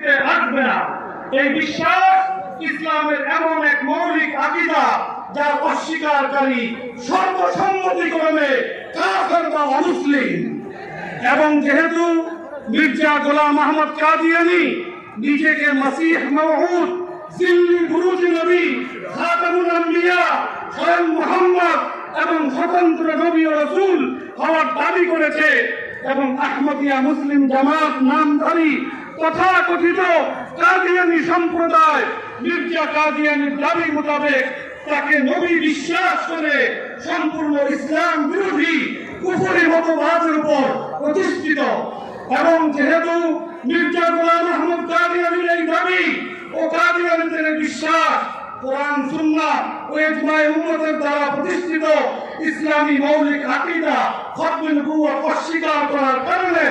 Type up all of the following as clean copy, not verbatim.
টিকতে রাখবে না। এই বিশ্বাস ইসলামের এমন এক মৌলিক আকীদা যার অস্বীকারী সর্বসম্মতিক্রমে কাফের বা অমুসলিম। এবং যেহেতু মির্জা গোলাম আহমদ কাদিয়ানী নিজেকে মসিহ মওউদ, জিল্লি বুরুজ নবী, খাতামুল আম্বিয়া, স্বয়ং মুহাম্মদ এবং স্বতন্ত্র নবী ও রাসূল হওয়ার দাবি করেছে এবং আহমদিয়া মুসলিম জামাত নামধারী তথাকথিত কাদিয়ানী সম্প্রদায় মির্জা কাদিয়ানীর দাবি মোতাবেক তাকে নবী বিশ্বাস করে সম্পূর্ণ ইসলাম বিরোধী কুফরি মতবাদের উপর প্রতিষ্ঠিত। এবং যেহেতু মির্জা গোলাম আহমদ কাদিয়ানীর এই দাবি ও কাদিয়ানীদের বিশ্বাস কোরআন সুন্নাহ ও ইজমায়ে উম্মতের দ্বারা প্রতিষ্ঠিত ইসলামী মৌলিক আকীদা খতমে নবুওয়াত অস্বীকার করার কারণে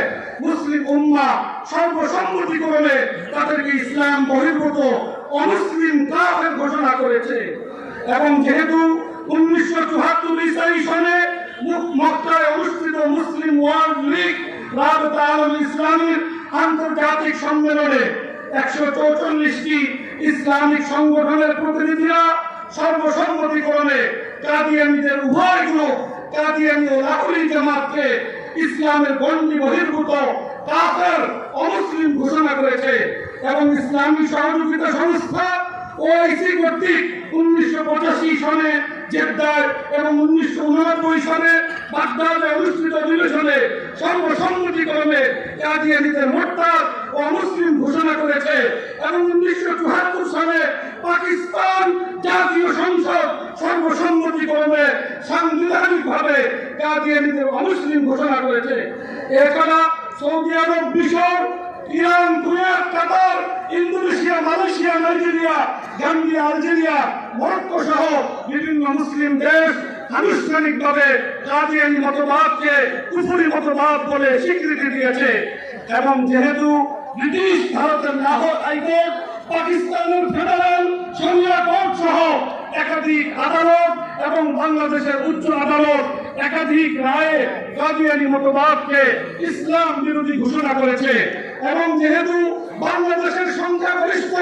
মুসলিম উম্মাহ সর্বসম্মতিক্রমে তাদেরকে ইসলাম বহির্ভূত অমুসলিম কাফের ঘোষণা করেছে। এবং যেহেতু 1974 সনে মক্কায় অনুষ্ঠিত মুসলিম ওয়ার্ল্ড লীগ রাবতা আল ইসলামীর আন্তর্জাতিক সম্মেলনে 144টি ইসলামিক সংগঠনের প্রতিনিধিরা সর্বসম্মতিক্রমে কাদিয়ানীদের উভয় গ্রুপ কাদিয়ানী ও লাহোরী জামাতকে ইসলামের গণ্ডি বহির্ভূত কাফের অমুসলিম ঘোষণা করেছে। এবং ইসলামী সহযোগিতা সংস্থা ওআইসি কর্তৃক 1985 সনে জেদ্দায় এবং 1989 সনে বাগদাদে অনুষ্ঠিত অধিবেশনে সর্বসম্মতিক্রমে কাদিয়ানীদের মোরতাদ ও অমুসলিম ঘোষণা করেছে। এবং 1974 সালে পাকিস্তান জাতীয় সংসদ সর্বসম্মতিক্রমে সাংবিধানিকভাবে কাদিয়ানীদের অমুসলিম ঘোষণা করেছে। এছাড়া সৌদি আরব, মিশর, Iran, Kuwait, Qatar, Indonesia, Malaysia, Nigeria, Gambia, Algeria, Morocco সহ বিভিন্ন মুসলিম দেশ আনুষ্ঠানিকভাবে কাদিয়ানী মতবাদকে কুফরি মতবাদ বলে স্বীকৃতি দিয়েছে। এবং যেহেতু ব্রিটিশ ভারতের লাহোর হাইকোর্ট, পাকিস্তানের ফেডারেল শরিয়া কোর্ট সহ একাধিক আদালত এবং বাংলাদেশের উচ্চ আদালত একাধিক রায়ে কাদিয়ানী মতবাদকে ইসলাম বিরোধী ঘোষণা করেছে। এবং যেহেতু বাংলাদেশের সংখ্যাগরিষ্ঠ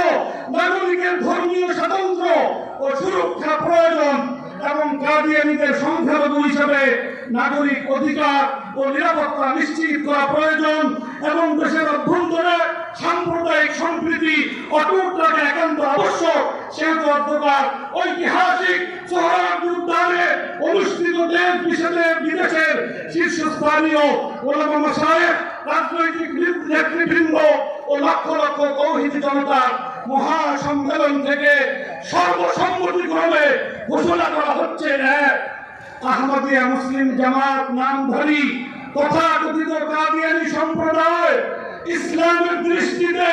নাগরিকের ধর্মীয় স্বাতন্ত্র্য ও সুরক্ষা প্রয়োজন এবং কাদিয়ানীদের সংখ্যালঘু হিসেবে নাগরিক অধিকার ও নিরাপত্তা নিশ্চিত করা প্রয়োজন এবং দেশের অভ্যন্তরে সাম্প্রদায়িক সম্প্রীতি অটুট রাখা একান্ত আবশ্যক, সেহেতু অধ্যকার ঐতিহাসিক সোহরাওয়ার্দী উদ্যানে অনুষ্ঠিত দেশ বিদেশের শীর্ষস্থানীয় ওলামা মাশায়েখ, রাজনৈতিক নেতৃবৃন্দ ও লক্ষ লক্ষ তৌহিদি জনতার মহাসম্মেলন থেকে সর্বসম্মতিক্রমে ঘোষণা করা হচ্ছে আহমদিয়া মুসলিম জামাত নামধারী তথাকথিত কাদিয়ানী সম্প্রদায় ইসলামের দৃষ্টিতে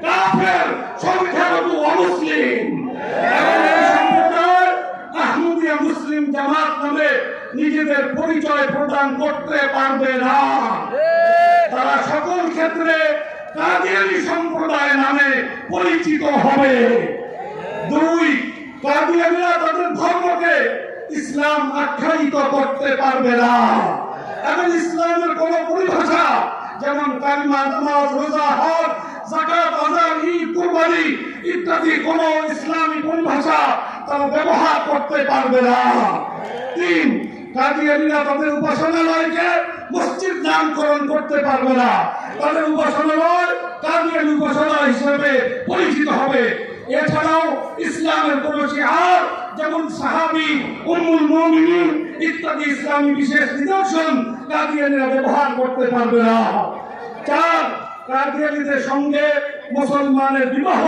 কাফের, সংখ্যালঘু, অমুসলিম। এবং এই সম্প্রদায় আহমদিয়া মুসলিম জামাত নামে নিজেদের পরিচয় প্রদান করতে পারবে না। তারা সকল ক্ষেত্রে কাদিয়ানী সম্প্রদায় নামে পরিচিত হবে। 2, কাদিয়ানীরা তাদের ধর্মকে ইসলাম আখ্যায়িত করতে পারবে না এবং ইসলামের কোন পরিভাষা যেমন কালিমা, নামাজ, রোজা, হজ, যাকাত, আযান, ঈদ, কুরবানি ইত্যাদি কোন ইসলামী পরিভাষা তারা ব্যবহার করতে পারবে না। 3, কাদিয়ানীরা তাদের উপাসনালয়কে মসজিদ নামকরণ করতে পারবে না। তাদের উপাসনালয় কাদিয়ানী উপাসনালয় হিসেবে পরিচিত হবে। এছাড়াও ইসলামের কোন শিআর যেমন সাহাবী, উম্মুল মুমিনিন ইত্যাদি ইসলামী বিশেষ নিদর্শন কাদিয়ানীরা ব্যবহার করতে পারবে না। 4, কাদিয়ানীদের সঙ্গে মুসলমানের বিবাহ